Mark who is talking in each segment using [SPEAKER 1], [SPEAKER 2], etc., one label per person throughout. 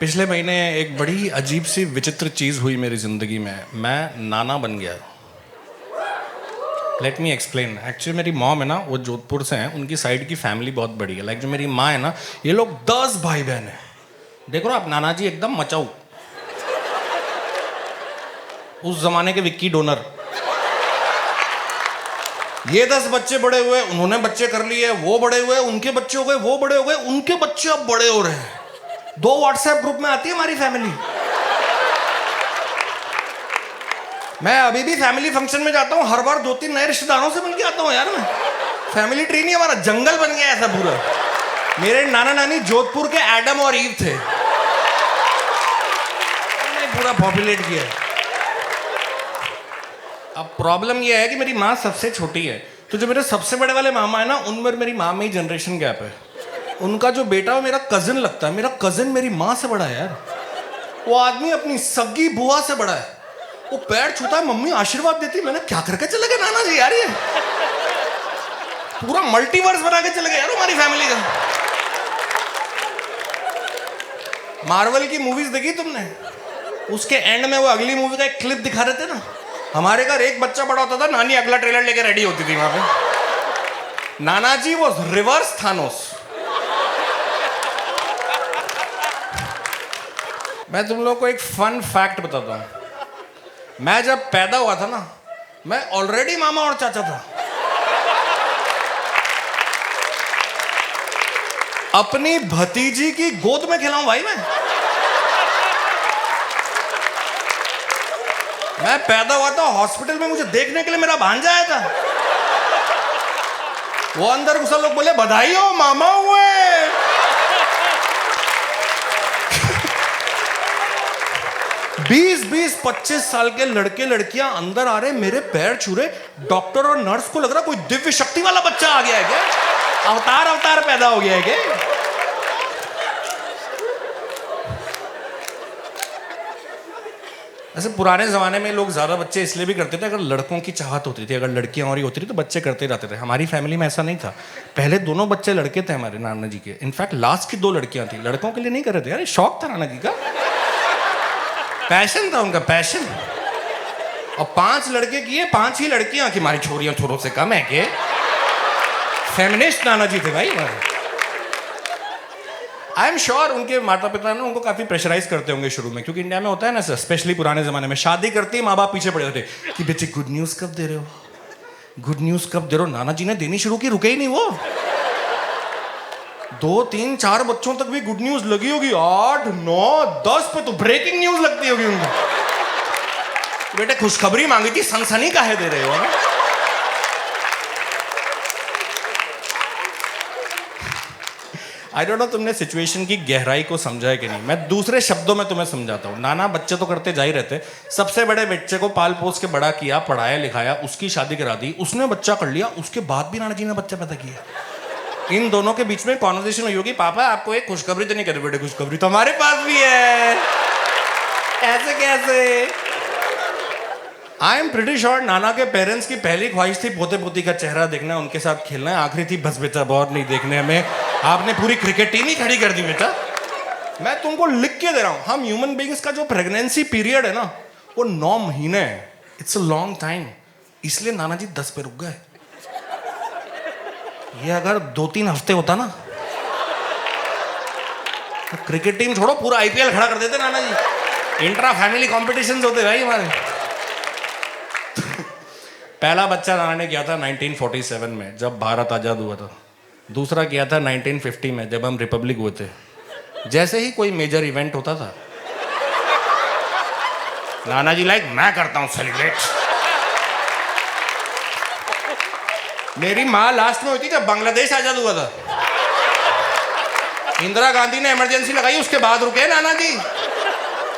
[SPEAKER 1] पिछले महीने एक बड़ी अजीब सी विचित्र चीज़ हुई मेरी ज़िंदगी में। मैं नाना बन गया। Let me explain. एक्चुअली मेरी मॉम है ना, वो जोधपुर से हैं। उनकी साइड की फैमिली बहुत बड़ी है। लाइक जो मेरी माँ है ना, ये लोग 10 भाई बहन हैं। देखो ना आप, नाना जी एकदम मचाऊ, उस जमाने के विक्की डोनर। ये 10 बच्चे बड़े हुए, उन्होंने बच्चे कर लिए, वो बड़े हुए, उनके बच्चे हो गए, वो बड़े हो गए, उनके बच्चे अब बड़े हो रहे हैं। 2 व्हाट्सएप ग्रुप में आती है हमारी फैमिली। मैं अभी भी फैमिली फंक्शन में जाता हूँ, हर बार 2-3 नए रिश्तेदारों से मिलके आता हूँ यार। मैं फैमिली ट्री नहीं, हमारा जंगल बन गया ऐसा पूरा। मेरे नाना नानी जोधपुर के एडम और ईव थे, पूरा पॉपुलेट किया। अब प्रॉब्लम यह है कि मेरी माँ सबसे छोटी है, तो जो मेरे सबसे बड़े वाले मामा है ना, उनमें मेरी माँ में ही जनरेशन गैप है। उनका जो बेटा वो मेरा कजिन लगता है। मेरा कजिन मेरी माँ से बड़ा है यार। वो आदमी अपनी सगी बुआ से बड़ा है। वो पैर छूता है, मम्मी आशीर्वाद देती। मैंने क्या करके चले गए नाना जी यार, ये पूरा मल्टीवर्स बना के चले गए यार हमारी फैमिली का। मार्वल की मूवीज देखी तुमने? उसके एंड में वो अगली मूवी का एक क्लिप दिखा रहे थे ना। हमारे घर एक बच्चा बड़ा होता था, नानी अगला ट्रेलर लेके रेडी होती थी वहां पे। नाना जी वो रिवर्स थानोस। मैं तुम लोगों को एक फन फैक्ट बताता हूं। मैं जब पैदा हुआ था ना, मैं ऑलरेडी मामा और चाचा था। अपनी भतीजी की गोद में खेला हूं भाई मैं पैदा हुआ था, हॉस्पिटल में मुझे देखने के लिए मेरा भांजा आया था। वो अंदर घुसा, लोग बोले बधाई हो मामा हुए। 20-20, 25 साल के लड़के लड़कियां अंदर आ रहे, मेरे पैर छू रहे। डॉक्टर और नर्स को लग रहा कोई दिव्य शक्ति वाला बच्चा आ गया है क्या, अवतार पैदा हो गया है क्या। ऐसे पुराने जमाने में लोग ज्यादा बच्चे इसलिए भी करते थे, अगर लड़कों की चाहत होती थी, अगर लड़कियां और ही होती थी तो बच्चे करते रहते थे। हमारी फैमिली में ऐसा नहीं था। पहले दोनों बच्चे लड़के थे हमारे नाना जी के। इनफैक्ट लास्ट की 2 लड़कियां थी। लड़कों के लिए नहीं कर रहे थे यार, शौक था नाना जी का, पैशन था उनका, पैशन। और 5 लड़के किए, 5 ही लड़कियां की। हमारी छोरियां छोरों से कम है के? फेमिनिस्ट नाना जी थे भाई हमारे। आई एम श्योर उनके माता पिता ने उनको काफी प्रेशराइज करते होंगे शुरू में, क्योंकि इंडिया में होता है ना सर, स्पेशली पुराने जमाने में शादी करती है माँ बाप पीछे पड़े होते कि बेटे गुड न्यूज कब दे रहे हो, गुड न्यूज कब दे रहे हो। नाना जी ने देनी शुरू की, रुके ही नहीं वो। 2, 3, 4 बच्चों तक भी गुड न्यूज लगी होगी। 8, 9, 10 पे तो ब्रेकिंग न्यूज लगती होगी उनको। बेटे खुशखबरी मांगी थी, सनसनी काहे दे रहे हो। आई डोंट नो तुमने सिचुएशन की गहराई को समझा है कि नहीं। मैं दूसरे शब्दों में तुम्हें समझाता हूँ। नाना बच्चे तो करते जा ही रहते। सबसे बड़े बच्चे को पाल पोस के बड़ा किया, पढ़ाया लिखाया, उसकी शादी करा दी, उसने बच्चा कर लिया। उसके बाद भी नाना जी ने बच्चा पैदा किया। इन दोनों के बीच में कॉन्वर्सेशन हुई होगी, पापा आपको एक खुशखबरी तो नहीं कर, बेटे खुशखबरी तो हमारे पास भी है। ऐसे कैसे? आई एम प्रिटी श्योर नाना के पेरेंट्स की पहली ख्वाहिश थी पोते पोती का चेहरा देखना, उनके साथ खेलना है। आखिरी थी बस बेटा बहुत नहीं देखने हमें, आपने पूरी क्रिकेट टीम ही खड़ी कर दी बेटा। मैं तुमको लिख के दे रहा हूं, हम ह्यूमन बीइंग्स का जो प्रेगनेंसी पीरियड है ना, वो 9 महीने है। It's a long time. इसलिए नाना जी 10 पे रुक गए। ये अगर 2-3 हफ्ते होता ना, तो क्रिकेट टीम छोड़ो पूरा आईपीएल खड़ा कर देते नाना जी। इंट्रा फैमिली कॉम्पिटिशन्स होते भाई हमारे। पहला बच्चा नाना ने किया था 1947 में, जब भारत आजाद हुआ था। दूसरा किया था 1950 में, जब हम रिपब्लिक हुए थे। जैसे ही कोई मेजर इवेंट होता था, नाना जी लाइक मैं करता हूं सेलिब्रेट। मेरी माँ लास्ट में हुई थी जब बांग्लादेश आजाद हुआ था। इंदिरा गांधी ने इमरजेंसी लगाई, उसके बाद रुके नाना जी।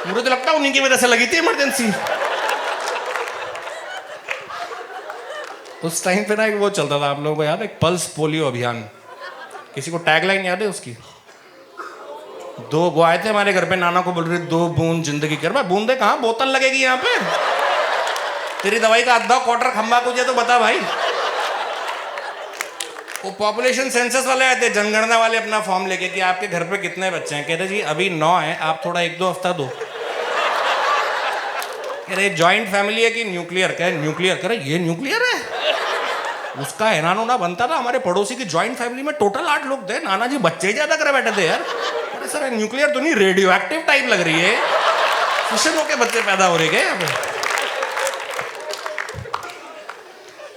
[SPEAKER 1] मुझे तो लगता है उन्हीं की वजह से लगी थी इमरजेंसी। उस टाइम पे ना एक वो चलता था, आप लोगों को याद है, पल्स पोलियो अभियान। किसी को टैगलाइन याद है उसकी? 2 वो आए थे हमारे घर पे, नाना को बोल रहे 2 बूंद जिंदगी कर। भाई बूंदे कहाँ, बोतल लगेगी यहाँ पे। तेरी दवाई का आधा क्वार्टर खंबा को तो बता भाई। वो पॉपुलेशन सेंसस वाले आए थे, जनगणना वाले, अपना फॉर्म लेके कि आपके घर पे कितने बच्चे हैं। कहते जी अभी 9 हैं, आप थोड़ा 1-2 हफ्ता दो। कह रहे जॉइंट फैमिली है कि न्यूक्लियर? कह न्यूक्लियर। कह रहे ये न्यूक्लियर है? उसका एनानो ना बनता था, हमारे पड़ोसी की जॉइंट फैमिली में टोटल 8 लोग थे, नाना जी बच्चे ही ज्यादा करे बैठे थे यार। अरे सर न्यूक्लियर तो नहीं, रेडियो एक्टिव टाइप लग रही है, फिशन होके बच्चे पैदा हो रहे हैं यहाँ पे।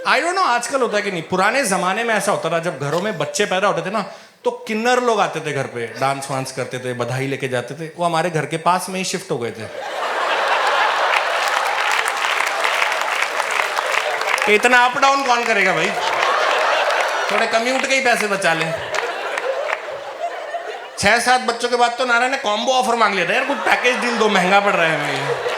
[SPEAKER 1] आई डोंट नो आजकल होता है कि नहीं, पुराने जमाने में ऐसा होता था, जब घरों में बच्चे पैदा होते थे ना, तो किन्नर लोग आते थे घर पे, डांस वांस करते थे, बधाई लेके जाते थे। वो हमारे घर के पास में ही शिफ्ट हो गए थे। इतना अप डाउन कौन करेगा भाई, थोड़े कम्यूट के ही पैसे बचा लें। 6-7 बच्चों के बाद तो नारा ने कॉम्बो ऑफर मांग लिया था, यार कुछ पैकेज डील दो, महंगा पड़ रहा है हमें।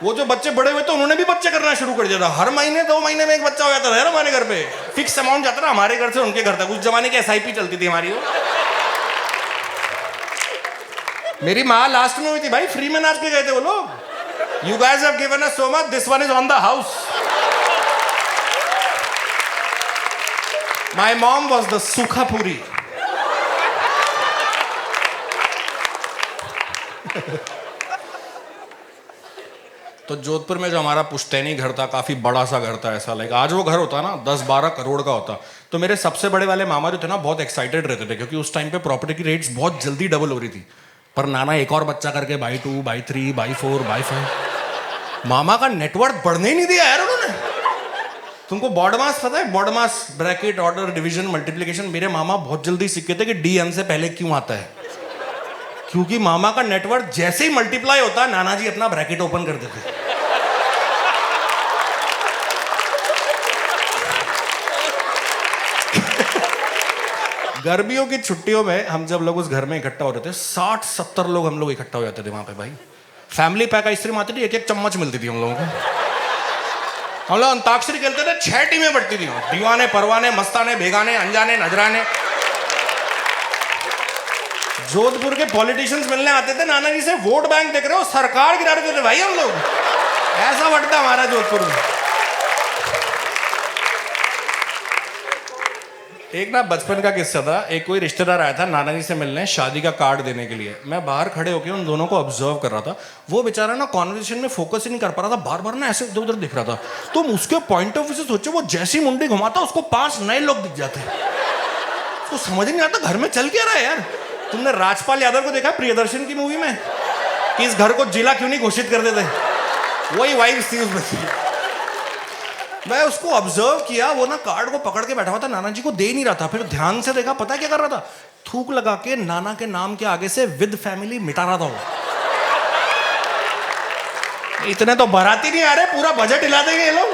[SPEAKER 1] वो जो बच्चे बड़े हुए तो उन्होंने भी बच्चे करना शुरू कर दिया था। हर महीने 2 महीने में एक बच्चा हो जाता था यार हमारे घर पे, फिक्स अमाउंट जाता था हमारे घर से उनके घर तक। उस जमाने की SIP चलती थी हमारी। मेरी माँ लास्ट में हुई थी भाई, फ्री में नाच के गए थे वो लोग। You guys have given us so much, this one is on the house. My mom was the Sukhapuri. तो जोधपुर में जो हमारा पुश्तैनी घर था, काफी बड़ा सा घर था, ऐसा लाइक आज वो घर होता ना 10-12 करोड़ का होता। तो मेरे सबसे बड़े वाले मामा जो थे ना, बहुत एक्साइटेड रहते थे, क्योंकि उस टाइम पे प्रॉपर्टी की रेट्स बहुत जल्दी डबल हो रही थी। पर नाना एक और बच्चा करके by 2, by 3, by 4, by 5, मामा का नेटवर्थ बढ़ने ही नहीं दिया यार उन्होंने। तुमको बॉडमास पता है? BODMAS, bracket, order, division, multiplication. मेरे मामा बहुत जल्दी सीख गए थे कि DM से पहले क्यों आता है, क्योंकि मामा का नेटवर्थ जैसे ही मल्टीप्लाई होता, नाना जी अपना ब्रैकेट ओपन कर देते। गर्मियों की छुट्टियों में हम जब लोग उस घर में इकट्ठा हो रहे थे, 60-70 लोग हम लोग इकट्ठा हो जाते थे वहां पे भाई। फैमिली पैक आइसक्रीम आती थी, 1-1 चम्मच मिलती थी हम लोगों को। हम लोग अंताक्षरी खेलते थे, 6 टीमें बढ़ती थी, दीवाने, परवाने, मस्ताने, बेगाने, अनजाने, नजराने। जोधपुर के पॉलिटिशियंस मिलने आते थे, नाना जी से वोट बैंक देख रहे हो, सरकार गिरा रहे थे भाई हम लोग। ऐसा बढ़ता हमारा जोधपुर में। एक ना बचपन का किस्सा था, एक कोई रिश्तेदार आया था नाना जी से मिलने, शादी का कार्ड देने के लिए। मैं बाहर खड़े होकर उन दोनों को ऑब्जर्व कर रहा था। वो बेचारा ना कॉन्वर्सेशन में फोकस ही नहीं कर पा रहा था, बार बार ना ऐसे इधर उधर दिख रहा था। तुम उसके पॉइंट ऑफ व्यू से सोचो, वो जैसी मुंडी घुमाता उसको 5 नए लोग दिख जाते। उसको समझ नहीं आता घर में चल क्या रहा है यार। तुमने राजपाल यादव को देखा प्रियदर्शन की मूवी में, कि इस घर को जिला क्यों नहीं घोषित कर देते? वही वाइब्स थी उसमें। मैं उसको ऑब्जर्व किया, वो ना कार्ड को पकड़ के बैठा हुआ था, नाना जी को दे नहीं रहा था। फिर ध्यान से देखा, पता है क्या कर रहा था? थूक लगा के नाना के नाम के आगे से विद फैमिली मिटा रहा था वो। इतने तो बाराती नहीं आ रहे, पूरा बजट हिला देंगे ये लोग।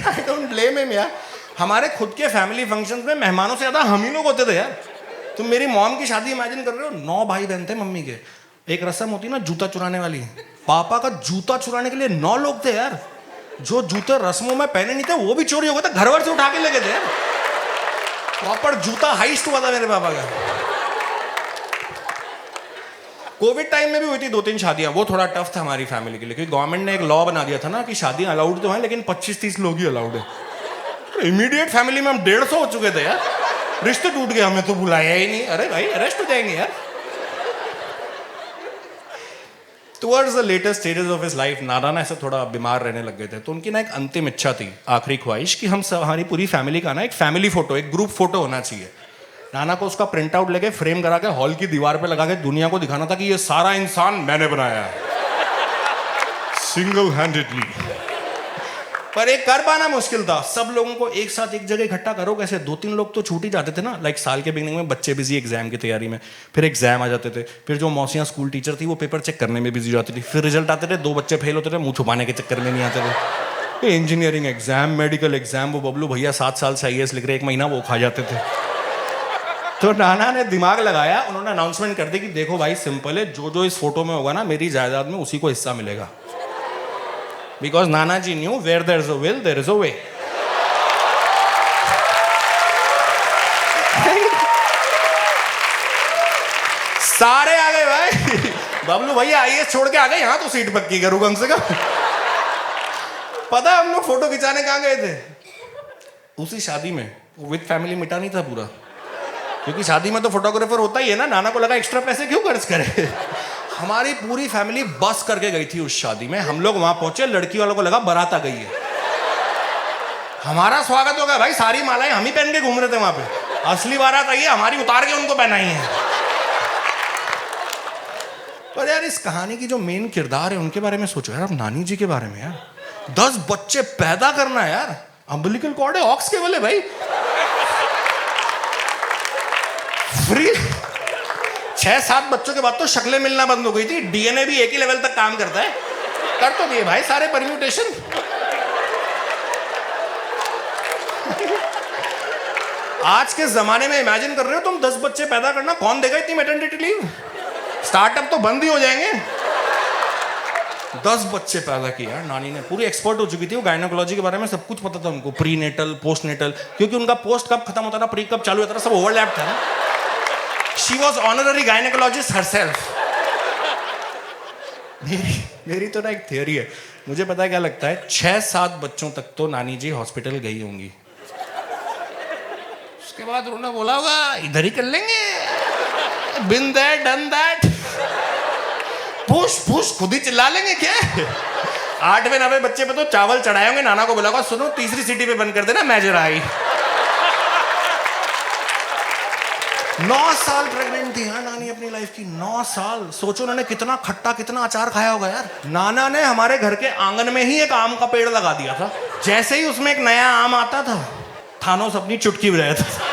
[SPEAKER 1] आई डोंट ब्लेम हिम यार। हमारे खुद के फैमिली फंक्शंस में मेहमानों से ज्यादा हम ही लोग होते थे यार। तुम मेरी मॉम की शादी इमेजिन कर रहे हो, 9 भाई बहन थे मम्मी के। एक रस्म होती ना जूता चुराने वाली, पापा का जूता चुराने के लिए 9 लोग थे यार। जो जूते रस्मों में पहने नहीं थे वो भी चोरी हो गए थे, घर वर से उठा के ले गए थे। प्रॉपर जूता हाइस्ट हुआ था मेरे पापा का। कोविड टाइम में भी हुई थी 2-3 शादियां, वो थोड़ा टफ था हमारी फैमिली के लिए, क्योंकि गवर्नमेंट ने एक लॉ बना दिया था ना कि शादियां अलाउड तो हैं, लेकिन 25-30 लोग ही अलाउड है। इमीडिएट फैमिली में हम 150 हो चुके थे यार। रिश्ते टूट गए, हमें तो बुलाया ही नहीं। अरे भाई अरेस्ट हो जाएंगे यार। Towards the latest stages of his life, नाना ना ऐसे थोड़ा बीमार रहने लग गए थे। तो उनकी ना एक अंतिम इच्छा थी, आखिरी ख्वाहिश, कि हम सब, हमारी पूरी फैमिली का ना एक फैमिली फोटो, एक ग्रुप फोटो होना चाहिए। नाना को उसका प्रिंट आउट लेके फ्रेम करा के हॉल की दीवार पे लगा के दुनिया को दिखाना था कि ये सारा इंसान मैंने बनाया है, सिंगल हैंडेडली। पर एक कर पाना मुश्किल था। सब लोगों को एक साथ एक जगह इकट्ठा करो कैसे? 2-3 लोग तो छूट ही जाते थे ना। लाइक साल के बिगनिंग में बच्चे बिजी एग्जाम की तैयारी में, फिर एग्जाम आ जाते थे, फिर जो मौसियाँ स्कूल टीचर थी वो पेपर चेक करने में बिजी हो जाती थी, फिर रिजल्ट आते थे, 2 बच्चे फेल होते थे, मुंह छुपाने के चक्कर में नहीं आते थे। इंजीनियरिंग एग्जाम, मेडिकल एग्जाम, वो बबलू भैया 7 साल से IAS लिख रहे, 1 महीना वो खा जाते थे। तो नाना ने दिमाग लगाया, उन्होंने अनाउंसमेंट कर दी कि देखो भाई सिंपल है, जो जो इस फोटो में होगा ना मेरी जायदाद में उसी को हिस्सा मिलेगा। Because Nana ji knew where there is a will, there is a way. सारे आ गए भाई। बबलू भैया IAS छोड़ के आ गए, यहाँ तो सीट पक्की करूँ कम से कम। पता है हम लोग फोटो खिंचाने कहाँ गए थे? उसी शादी में विद फैमिली मिटा नहीं था पूरा, क्योंकि शादी में तो फोटोग्राफर होता ही है ना। नाना को लगा एक्स्ट्रा पैसे क्यों खर्च करे। हमारी पूरी फैमिली बस करके गई थी उस शादी में। हम लोग वहां पहुंचे, लड़की वालों को लगा बारात आ गई है, हमारा स्वागत हो गया भाई। सारी मालाएं हम ही पहन के घूम रहे थे वहां पे। असली बारात आई है, हमारी उतार के उनको पहनाई है। पर यार इस कहानी की जो मेन किरदार है उनके बारे में सोचो यार, अब नानी जी के बारे में यार। 10 बच्चे पैदा करना है यार, अम्बिलिकल कॉर्ड है, ऑक्स केबल है भाई, फ्री। 6-7 बच्चों के बाद तो शक्लें मिलना बंद हो गई थी, डीएनए भी एक ही लेवल तक काम करता है। कर तो दिए भाई सारे परम्यूटेशन। आज के जमाने में इमेजिन कर रहे हो तुम 10 बच्चे पैदा करना, कौन देगा इतनी मैटरनिटी लीव? स्टार्टअप तो बंद ही हो जाएंगे। 10 बच्चे पैदा किए यार नानी ने, पूरी एक्सपर्ट हो चुकी थी वो गायनोकोलॉजी के बारे में, सब कुछ पता था उनको, प्री नेटल पोस्ट नेटल, क्योंकि उनका पोस्ट कब खत्म होता था प्री कब चालू होता था सब ओवरलैप था ना। She was honorary gynaecologist herself. मेरी तो ना एक थियरी है, मुझे पता है क्या लगता है, 6-7 बच्चों तक तो नानी जी हॉस्पिटल गई होंगी। उसके बाद उन्होंने बोला होगा इधर ही कर लेंगे, been that done that, push push खुद ही चिल्ला लेंगे क्या। 8वें 9वें बच्चे पे तो चावल चढ़ाए होंगे, नाना को बोला होगा सुनो तीसरी सीटी पे बंद कर देना मैं जरा आई। 9 साल प्रेग्नेंट थी हाँ नानी अपनी लाइफ की, 9 साल। सोचो उन्होंने कितना खट्टा कितना अचार खाया होगा यार। नाना ने हमारे घर के आंगन में ही एक आम का पेड़ लगा दिया था, जैसे ही उसमें एक नया आम आता था थानोस अपनी चुटकी बजाया था।